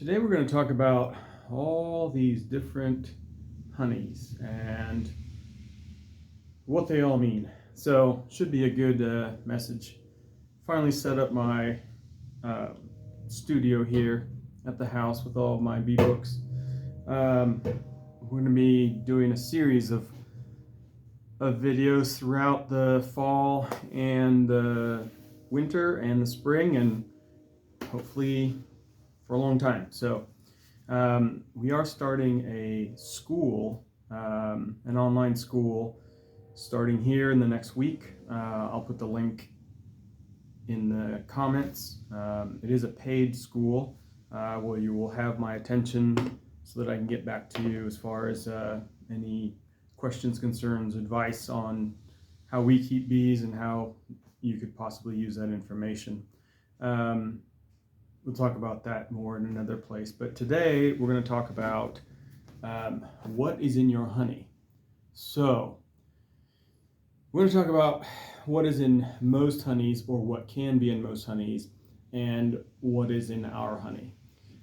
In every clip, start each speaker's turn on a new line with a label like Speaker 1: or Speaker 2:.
Speaker 1: Today we're going to talk about all these different honeys and what they all mean. So should be a good message. Finally set up my uh, studio here at the house with all of my bee books. We're going to be doing a series of videos throughout the fall and the winter and the spring, and hopefully for a long time. So we are starting a school, an online school, starting here in the next week. I'll put the link in the comments. It is a paid school where you will have my attention so that I can get back to you as far as any questions, concerns, advice on how we keep bees and how you could possibly use that information. We'll talk about that more in another place. But today we're going to talk about what is in your honey. So we're going to talk about what is in most honeys, or what can be in most honeys, and what is in our honey.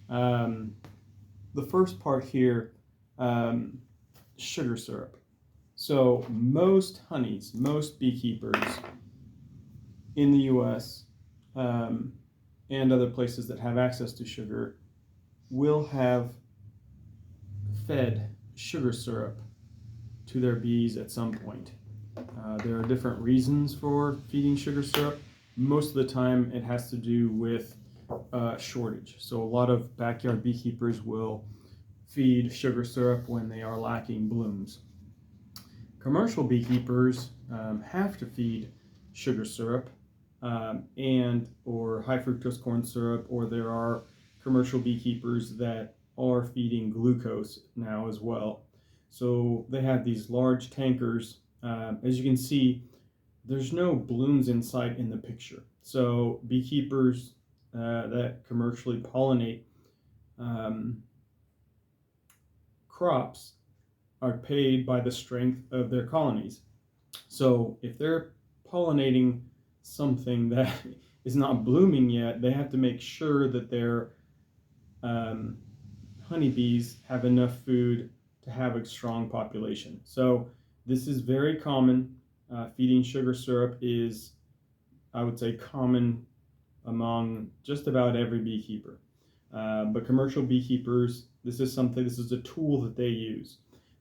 Speaker 1: The first part here, sugar syrup. So most honeys, most beekeepers in the US and other places that have access to sugar will have fed sugar syrup to their bees at some point. There are different reasons for feeding sugar syrup. Most of the time it has to do with shortage. So a lot of backyard beekeepers will feed sugar syrup when they are lacking blooms. Commercial beekeepers have to feed sugar syrup and or high fructose corn syrup, or there are commercial beekeepers that are feeding glucose now as well. So they have these large tankers. As you can see, there's no blooms in sight in the picture. So beekeepers that commercially pollinate crops are paid by the strength of their colonies. So if they're pollinating something that is not blooming yet, they have to make sure that their honeybees have enough food to have a strong population. So this is very common. Feeding sugar syrup is, I would say, common among just about every beekeeper. But commercial beekeepers, this is a tool that they use.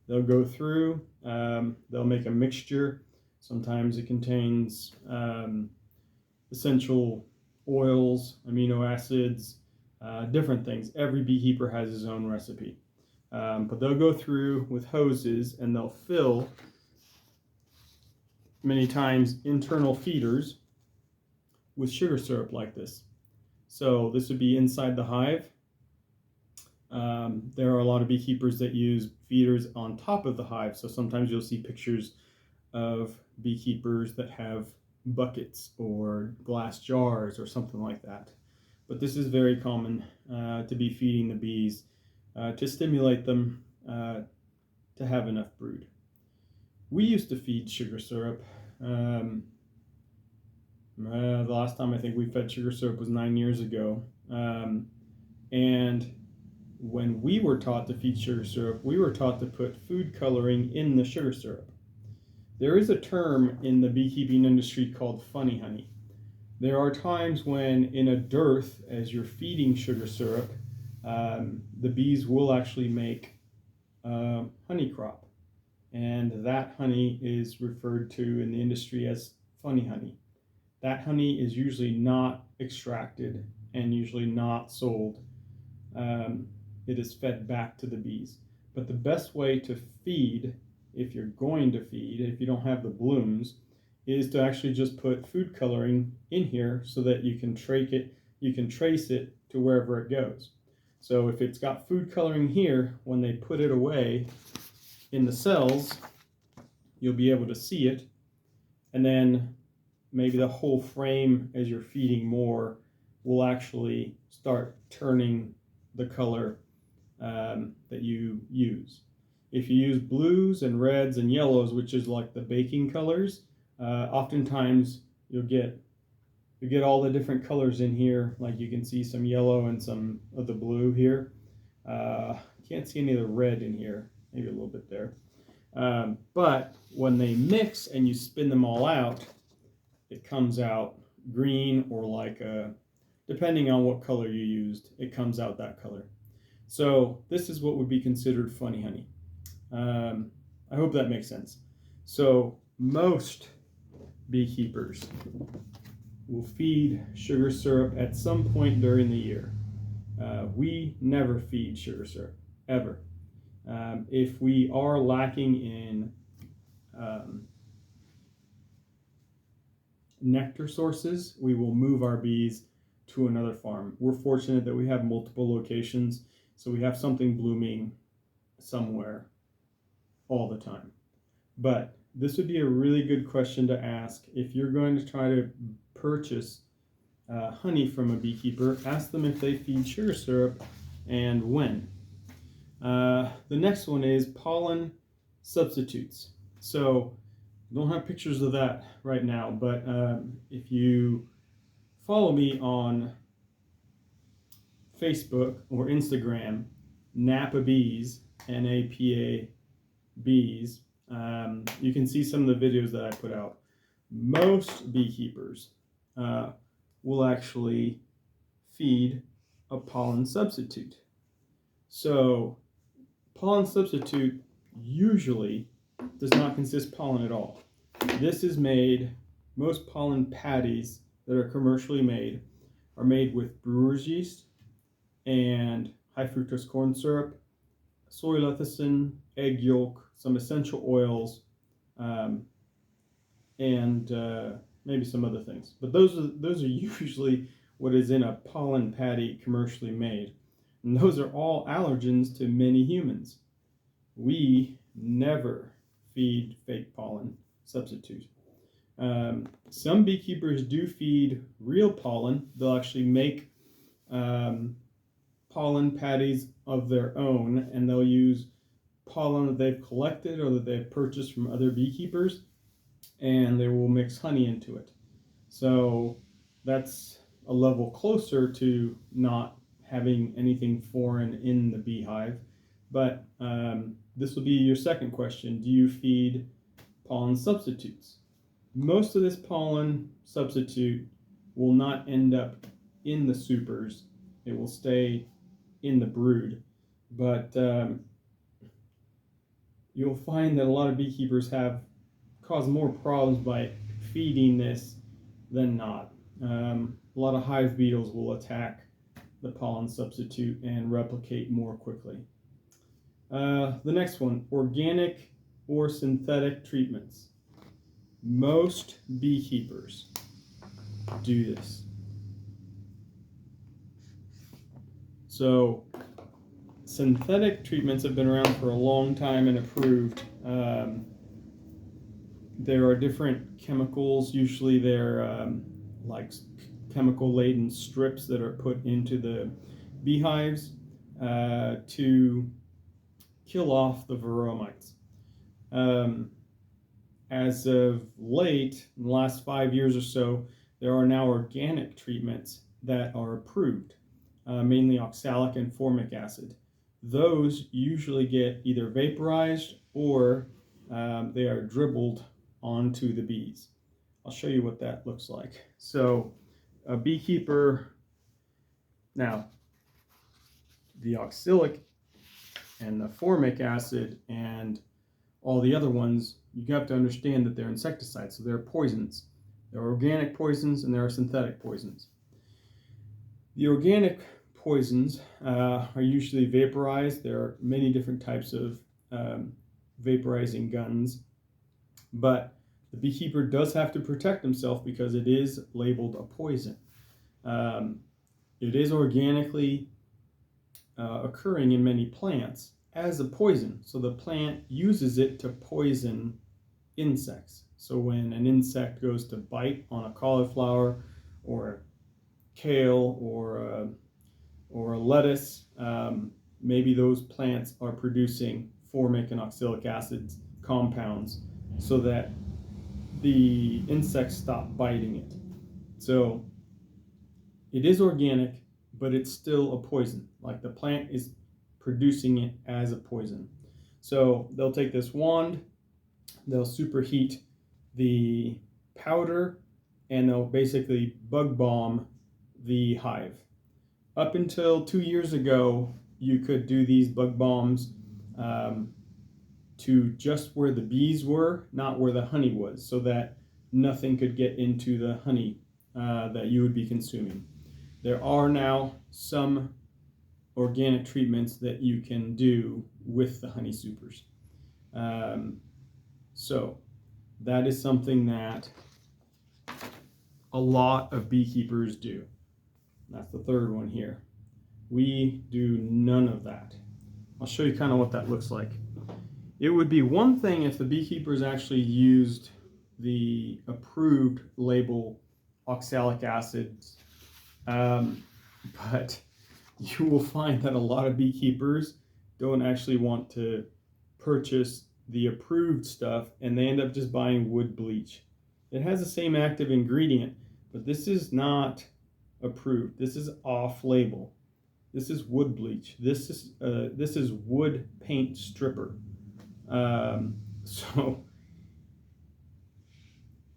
Speaker 1: They'll go through, they'll make a mixture. Sometimes it contains essential oils, amino acids, different things. Every beekeeper has his own recipe. But they'll go through with hoses and they'll fill, many times, internal feeders with sugar syrup like this. So this would be inside the hive. There are a lot of beekeepers that use feeders on top of the hive. So sometimes you'll see pictures of beekeepers that have buckets or glass jars or something like that. But this is very common to be feeding the bees to stimulate them to have enough brood. We used to feed sugar syrup. The last time I think we fed sugar syrup was 9 years ago. And when we were taught to feed sugar syrup, we were taught to put food coloring in the sugar syrup. There is a term in the beekeeping industry called funny honey. There are times when, in a dearth, as you're feeding sugar syrup, the bees will actually make honey crop. And that honey is referred to in the industry as funny honey. That honey is usually not extracted and usually not sold. It is fed back to the bees. But the best way to feed, if you're going to feed, if you don't have the blooms, is to actually just put food coloring in here so that you can trace it to wherever it goes. So if it's got food coloring here, when they put it away in the cells, you'll be able to see it, and then maybe the whole frame, as you're feeding more, will actually start turning the color that you use. If you use blues and reds and yellows, which is like the baking colors, oftentimes you'll get You get all the different colors in here, like you can see some yellow and some of the blue here. Can't see any of the red in here, maybe a little bit there. But when they mix and you spin them all out, it comes out green, or like depending on what color you used, it comes out that color. So this is what would be considered funny honey. I hope that makes sense. So most beekeepers will feed sugar syrup at some point during the year. We never feed sugar syrup, ever. If we are lacking in nectar sources, we will move our bees to another farm. We're fortunate that we have multiple locations, so we have something blooming somewhere all the time. But this would be a really good question to ask if you're going to try to purchase honey from a beekeeper. Ask them if they feed sugar syrup and when. The next one is pollen substitutes. So I don't have pictures of that right now, but if you follow me on Facebook or Instagram, Napa Bees, Napa Bees, you can see some of the videos that I put out. Most beekeepers will actually feed a pollen substitute. So pollen substitute usually does not consist pollen at all. This is made, most pollen patties that are commercially made are made with brewer's yeast and high fructose corn syrup, soy lecithin, egg yolk, some essential oils, and maybe some other things. But those are usually what is in a pollen patty commercially made. And those are all allergens to many humans. We never feed fake pollen substitute. Some beekeepers do feed real pollen. They'll actually make pollen patties of their own, and they'll use pollen that they've collected or that they've purchased from other beekeepers, and they will mix honey into it. So that's a level closer to not having anything foreign in the beehive. But this will be your second question. Do you feed pollen substitutes? Most of this pollen substitute will not end up in the supers. It will stay in the brood. But you'll find that a lot of beekeepers cause more problems by feeding this than not. A lot of hive beetles will attack the pollen substitute and replicate more quickly. The next one, organic or synthetic treatments. Most beekeepers do this. So synthetic treatments have been around for a long time and approved. There are different chemicals. Usually they're like chemical-laden strips that are put into the beehives to kill off the varroa mites. As of late, in the last 5 years or so, there are now organic treatments that are approved, mainly oxalic and formic acid. Those usually get either vaporized or they are dribbled onto the bees. I'll show you what that looks like. So a beekeeper, now the oxalic and the formic acid and all the other ones, you have to understand that they're insecticides, so they're poisons. There are organic poisons and there are synthetic poisons. The organic poisons are usually vaporized. There are many different types of vaporizing guns, but the beekeeper does have to protect himself because it is labeled a poison. It is organically occurring in many plants as a poison. So the plant uses it to poison insects. So when an insect goes to bite on a cauliflower or kale or a lettuce, maybe those plants are producing formic and oxalic acid compounds so that the insects stop biting it. So It is organic, but it's still a poison. Like the plant is producing it as a poison. So they'll take this wand, they'll superheat the powder, and they'll basically bug bomb the hive. Up until 2 years ago, you could do these bug bombs to just where the bees were, not where the honey was, so that nothing could get into the honey that you would be consuming. There are now some organic treatments that you can do with the honey supers. So that is something that a lot of beekeepers do. That's the third one here. We do none of that. I'll show you kind of what that looks like. It would be one thing if the beekeepers actually used the approved label oxalic acids, but you will find that a lot of beekeepers don't actually want to purchase the approved stuff, and they end up just buying wood bleach. It has the same active ingredient, but this is not approved. This is off label. This is wood bleach. This is wood paint stripper. So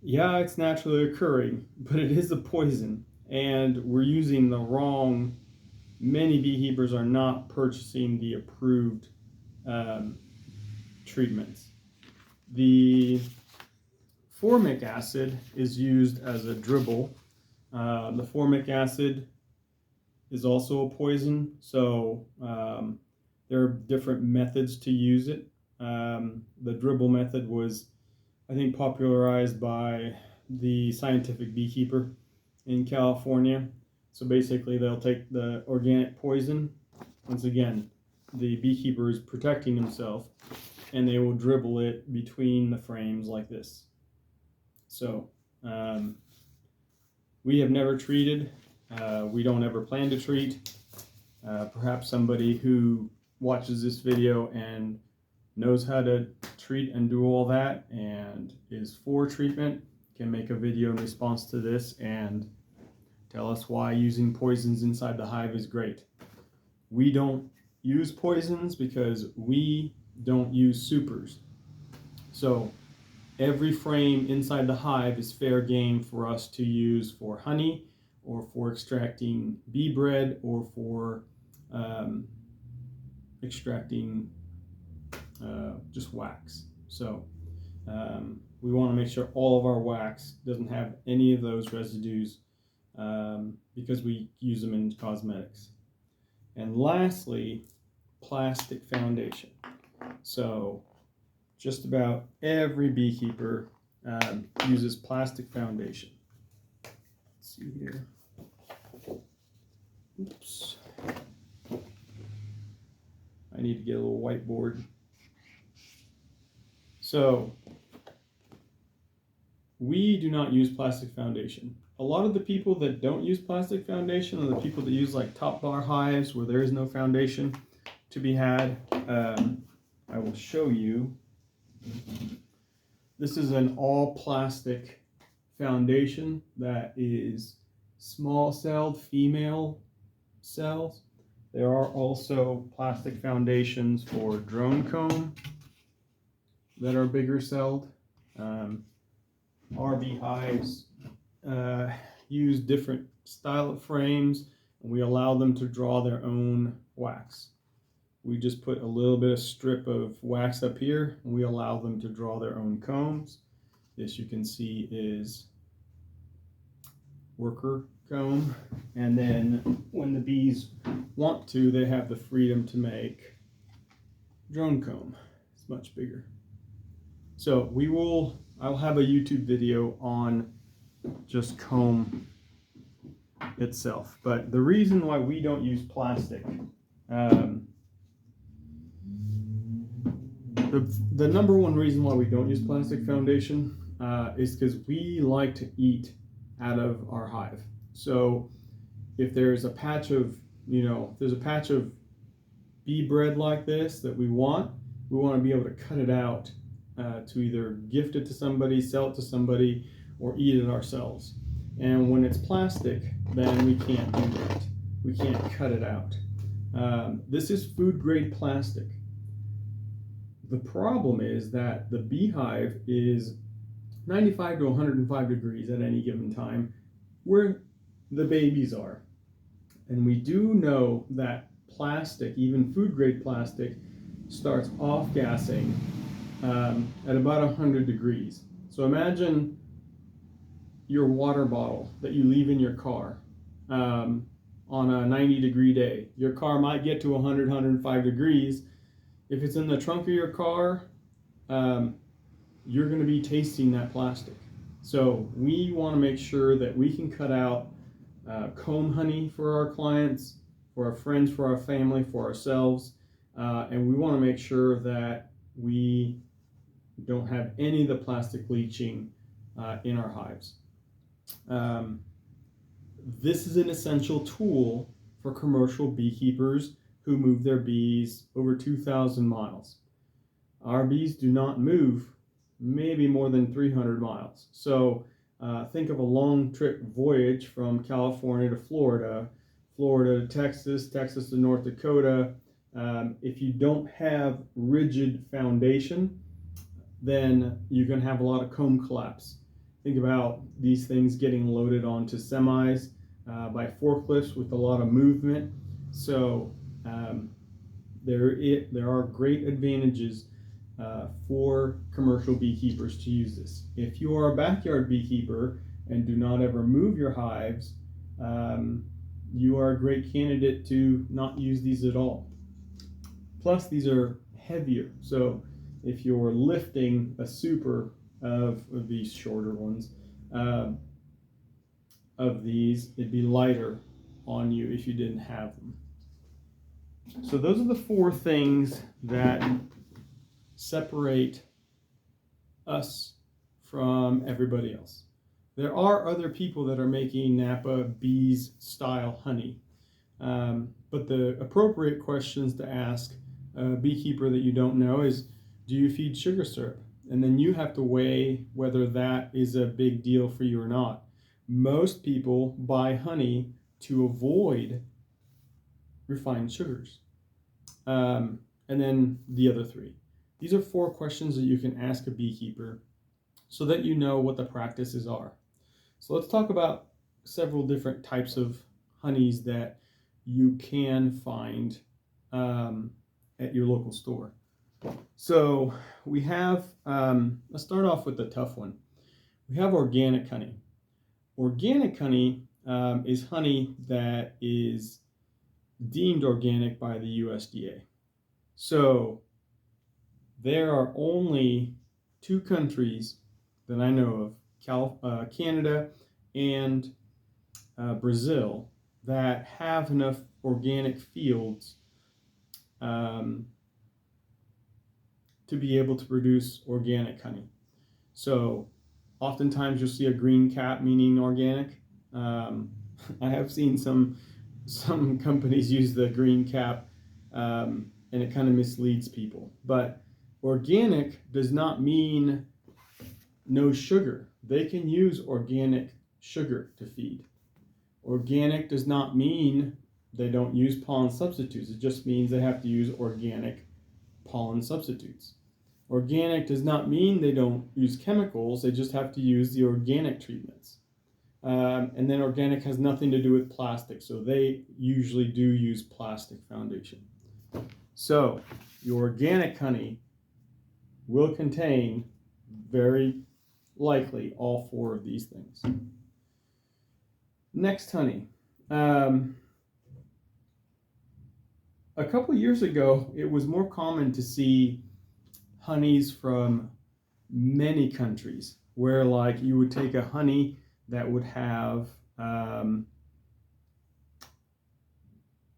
Speaker 1: yeah, it's naturally occurring, but it is a poison, and we're using the wrong. Many beekeepers are not purchasing the approved treatments. The formic acid is used as a dribble. The formic acid is also a poison, so there are different methods to use it. The dribble method was, I think, popularized by the scientific beekeeper in California. So basically they'll take the organic poison, once again, the beekeeper is protecting himself, and they will dribble it between the frames like this. So we have never treated, we don't ever plan to treat. Perhaps somebody who watches this video and knows how to treat and do all that and is for treatment can make a video in response to this and tell us why using poisons inside the hive is great. We don't use poisons because we don't use supers. So every frame inside the hive is fair game for us to use for honey, or for extracting bee bread, or for extracting just wax. So we want to make sure all of our wax doesn't have any of those residues, because we use them in cosmetics. And lastly, plastic foundation. So just about every beekeeper uses plastic foundation. Let's see here. Oops. I need to get a little whiteboard. So we do not use plastic foundation. A lot of the people that don't use plastic foundation are the people that use like top bar hives where there is no foundation to be had. I will show you. This is an all plastic foundation that is small celled female cells. There are also plastic foundations for drone comb that are bigger celled. Our beehives use different style of frames, and we allow them to draw their own wax. We just put a little bit of strip of wax up here, and we allow them to draw their own combs. This, you can see, is worker comb, and then when the bees want to, they have the freedom to make drone comb. It's much bigger. So I'll have a YouTube video on just comb itself. But the reason why we don't use plastic, the number one reason why we don't use plastic foundation is because we like to eat out of our hive. So if there's a patch of, there's a patch of bee bread like this that we want to be able to cut it out to either gift it to somebody, sell it to somebody, or eat it ourselves. And when it's plastic, then we can't do that. We can't cut it out. This is food grade plastic. The problem is that the beehive is 95 to 105 degrees at any given time where the babies are. And we do know that plastic, even food grade plastic, starts off gassing at about 100 degrees. So imagine your water bottle that you leave in your car on a 90-degree day. Your car might get to 100, 105 degrees. If it's in the trunk of your car, you're going to be tasting that plastic. So we want to make sure that we can cut out comb honey for our clients, for our friends, for our family, for ourselves, and we want to make sure that we don't have any of the plastic leaching in our hives. This is an essential tool for commercial beekeepers who move their bees over 2,000 miles. Our bees do not move maybe more than 300 miles. So think of a long trip voyage from California to Florida, Florida to Texas, Texas to North Dakota. If you don't have rigid foundation, then you can have a lot of comb collapse. Think about these things getting loaded onto semis by forklifts with a lot of movement. So there are great advantages for commercial beekeepers to use this. If you are a backyard beekeeper and do not ever move your hives, you are a great candidate to not use these at all. Plus, these are heavier. So if you're lifting a super of these shorter ones, of these, it'd be lighter on you if you didn't have them. So those are the four things that separate us from everybody else. There are other people that are making Napa bees style honey, but the appropriate questions to ask a beekeeper that you don't know is, do you feed sugar syrup? And then you have to weigh whether that is a big deal for you or not. Most people buy honey to avoid refined sugars. And then the other three. These are four questions that you can ask a beekeeper so that you know what the practices are. So let's talk about several different types of honeys that you can find at your local store. So we have, let's start off with the tough one. We have organic honey. Organic honey is honey that is deemed organic by the USDA. So there are only two countries that I know of, Canada and Brazil, that have enough organic fields to be able to produce organic honey. So oftentimes you'll see a green cap meaning organic. I have seen some companies use the green cap and it kind of misleads people. But organic does not mean no sugar. They can use organic sugar to feed. Organic does not mean they don't use pollen substitutes. It just means they have to use organic pollen substitutes. Organic does not mean they don't use chemicals. They just have to use the organic treatments. And then organic has nothing to do with plastic. So they usually do use plastic foundation. So your organic honey will contain very likely all four of these things. Next, honey. A couple years ago, it was more common to see honeys from many countries, where like you would take a honey that would have,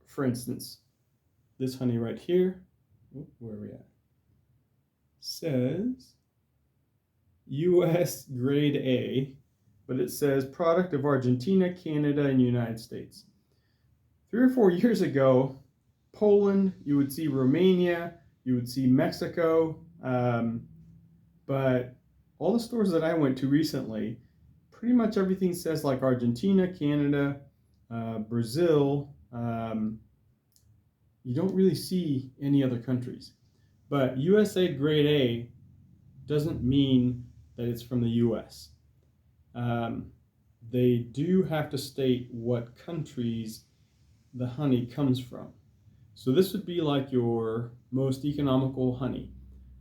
Speaker 1: for instance, this honey right here, where are we at? Says US grade A, but it says product of Argentina, Canada, and United States. 3 or 4 years ago, Poland, you would see Romania, you would see Mexico, but all the stores that I went to recently, pretty much everything says like Argentina, Canada, Brazil. You don't really see any other countries. But USA grade A doesn't mean that it's from the US. They do have to state what countries the honey comes from. So this would be like your most economical honey.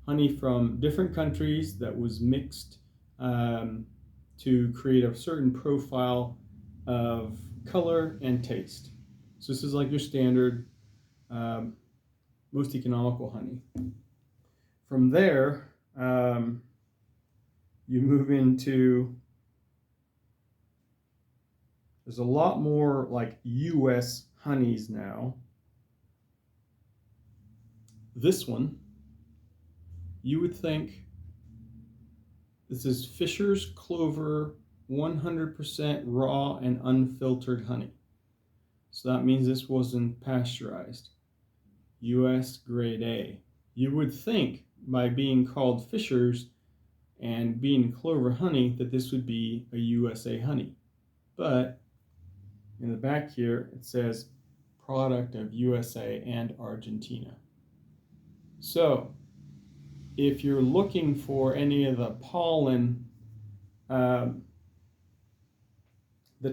Speaker 1: Honey from different countries that was mixed to create a certain profile of color and taste. So this is like your standard most economical honey. From there, you move into, there's a lot more like US honeys now. This one, you would think this is Fisher's Clover 100% raw and unfiltered honey. So that means this wasn't pasteurized. US grade A. You would think by being called Fisher's and being Clover honey that this would be a USA honey. But in the back here it says product of USA and Argentina. So if you're looking for any of the pollen, the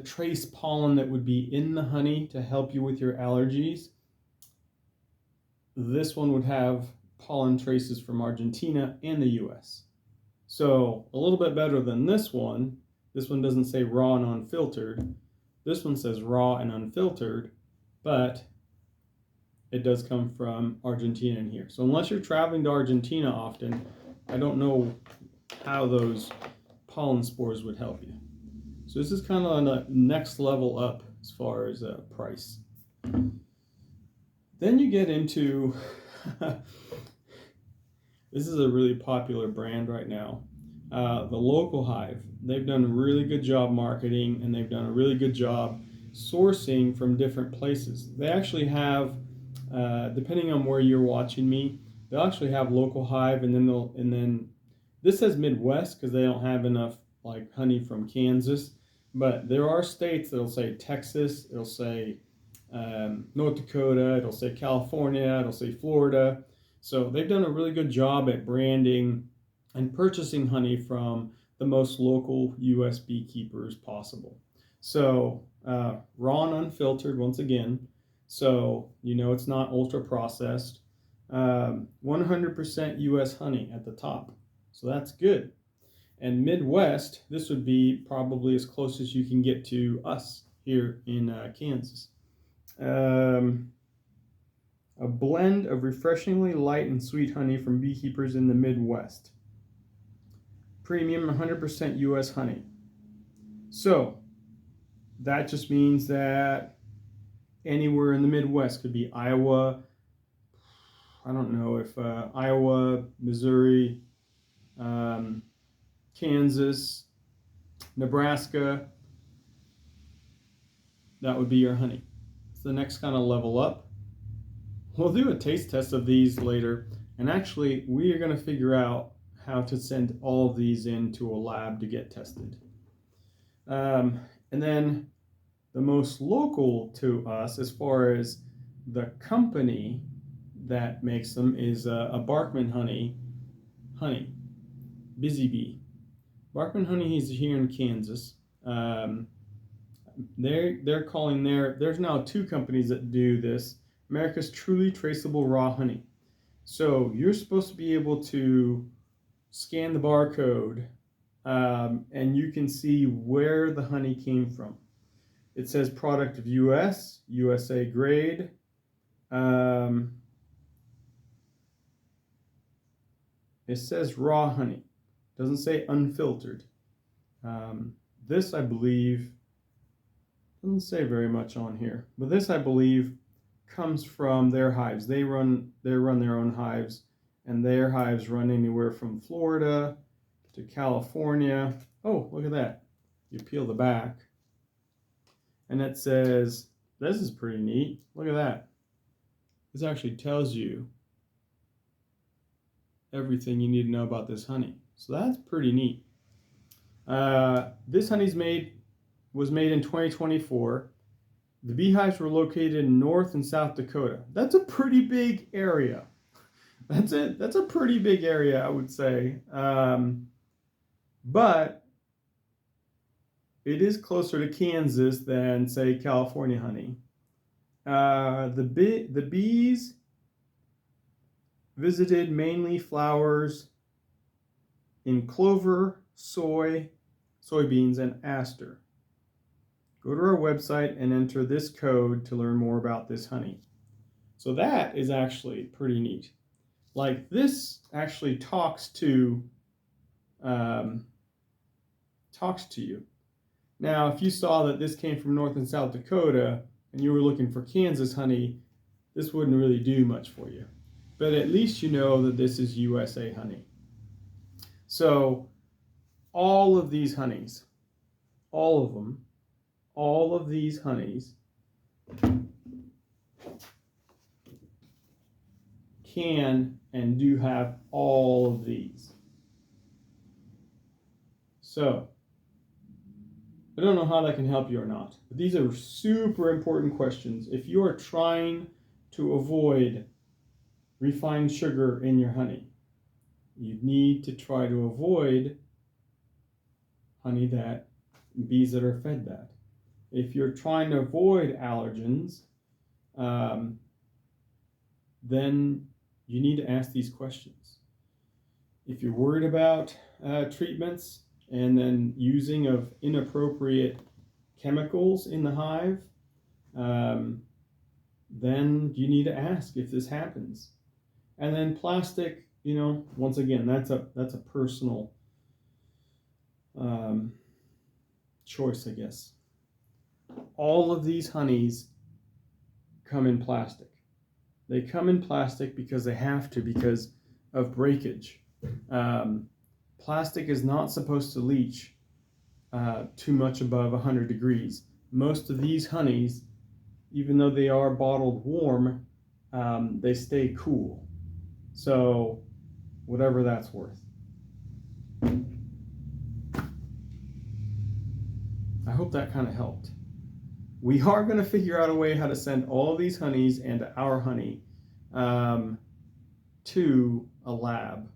Speaker 1: trace pollen that would be in the honey to help you with your allergies, this one would have pollen traces from Argentina and the US. So a little bit better than this one. This one doesn't say raw and unfiltered. This one says raw and unfiltered, but it does come from Argentina in here. So unless you're traveling to Argentina often, I don't know how those pollen spores would help you. So this is kind of on the next level up as far as price. Then you get into, this is a really popular brand right now, the Local Hive. They've done a really good job marketing, and they've done a really good job sourcing from different places. They actually have, depending on where you're watching me, they'll actually have Local Hive, and then this says Midwest because they don't have enough like honey from Kansas. But there are states that'll say Texas, it'll say North Dakota, it'll say California, it'll say Florida. So they've done a really good job at branding and purchasing honey from the most local U.S. beekeepers possible. So raw and unfiltered, once again. So you know it's not ultra processed. 100% U.S. honey at the top. So that's good. And Midwest, this would be probably as close as you can get to us here in Kansas. A blend of refreshingly light and sweet honey from beekeepers in the Midwest. Premium 100% U.S. honey. So that just means that anywhere in the Midwest, could be Iowa, I don't know if Iowa, Missouri, Kansas, Nebraska, that would be your honey. It's the next kind of level up. We'll do a taste test of these later, and actually we are going to figure out how to send all of these into a lab to get tested. And then the most local to us as far as the company that makes them is a Barkman honey, Busy Bee. Barkman Honey is here in Kansas. They're calling there's now 2 companies that do this. America's Truly Traceable Raw Honey. So you're supposed to be able to scan the barcode and you can see where the honey came from. It says product of US, USA grade. It says raw honey. Doesn't say unfiltered. This, I believe, doesn't say very much on here, but this, I believe, comes from their hives. They run their own hives, and their hives run anywhere from Florida to California. Oh, look at that. You peel the back, and it says, this is pretty neat. Look at that. This actually tells you everything you need to know about this honey. So that's pretty neat. This honey's was made in 2024. The beehives were located in North and South Dakota. That's a pretty big area. That's it. That's a pretty big area, I would say. But it is closer to Kansas than, say, California honey. The bees visited mainly flowers in clover, soybeans, and aster. Go to our website and enter this code to learn more about this honey. So that is actually pretty neat. Like, this actually talks to you. Now, if you saw that this came from North and South Dakota and you were looking for Kansas honey, this wouldn't really do much for you. But at least you know that this is USA honey. So all of these honeys, all of them, all of these honeys can and do have all of these. So I don't know how that can help you or not, but these are super important questions. If you are trying to avoid refined sugar in your honey, you need to try to avoid honey that bees that are fed that. If you're trying to avoid allergens, then you need to ask these questions. If you're worried about treatments and then using of inappropriate chemicals in the hive, then you need to ask if this happens. And then plastic, once again, that's a personal choice, I guess. All of these honeys come in plastic. They come in plastic because they have to, because of breakage. Plastic is not supposed to leach too much above 100 degrees. Most of these honeys, even though they are bottled warm, they stay cool. So whatever that's worth. I hope that kind of helped. We are going to figure out a way how to send all of these honeys and our honey to a lab.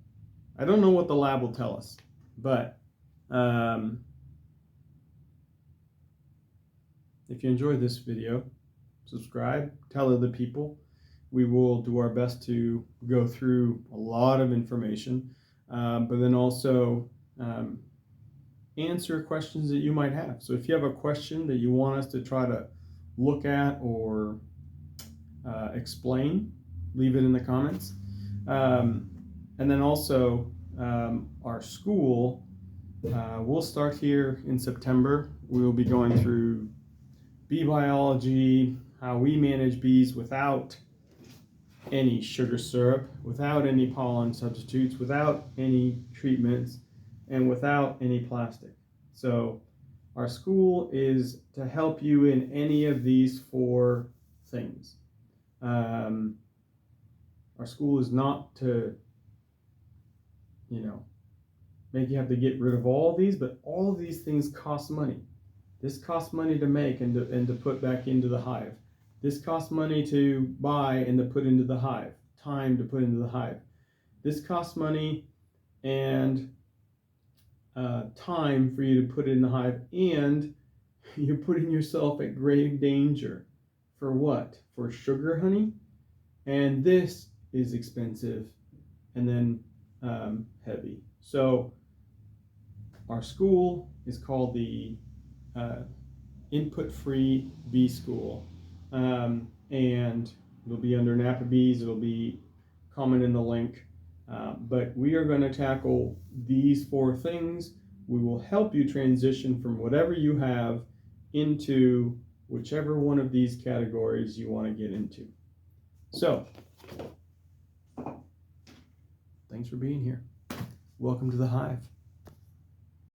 Speaker 1: I don't know what the lab will tell us, but if you enjoyed this video, subscribe, tell other people. We will do our best to go through a lot of information, but then also answer questions that you might have. So if you have a question that you want us to try to look at or explain, leave it in the comments. And then also our school will start here in September. We will be going through bee biology, how we manage bees without any sugar syrup, without any pollen substitutes, without any treatments, and without any plastic. So our school is to help you in any of these 4 things. Our school is not to, make you have to get rid of all of these, but all of these things cost money. This costs money to make and to put back into the hive. This costs money to buy and to put into the hive, time to put into the hive. This costs money and time for you to put it in the hive, and you're putting yourself at grave danger. For what? For sugar honey? And this is expensive and then heavy. So our school is called the Input-Free Bee School, and it'll be under Napa Bees. It'll be comment in the link. But we are going to tackle these 4 things. We will help you transition from whatever you have into whichever one of these categories you want to get into. So, thanks for being here. Welcome to the Hive.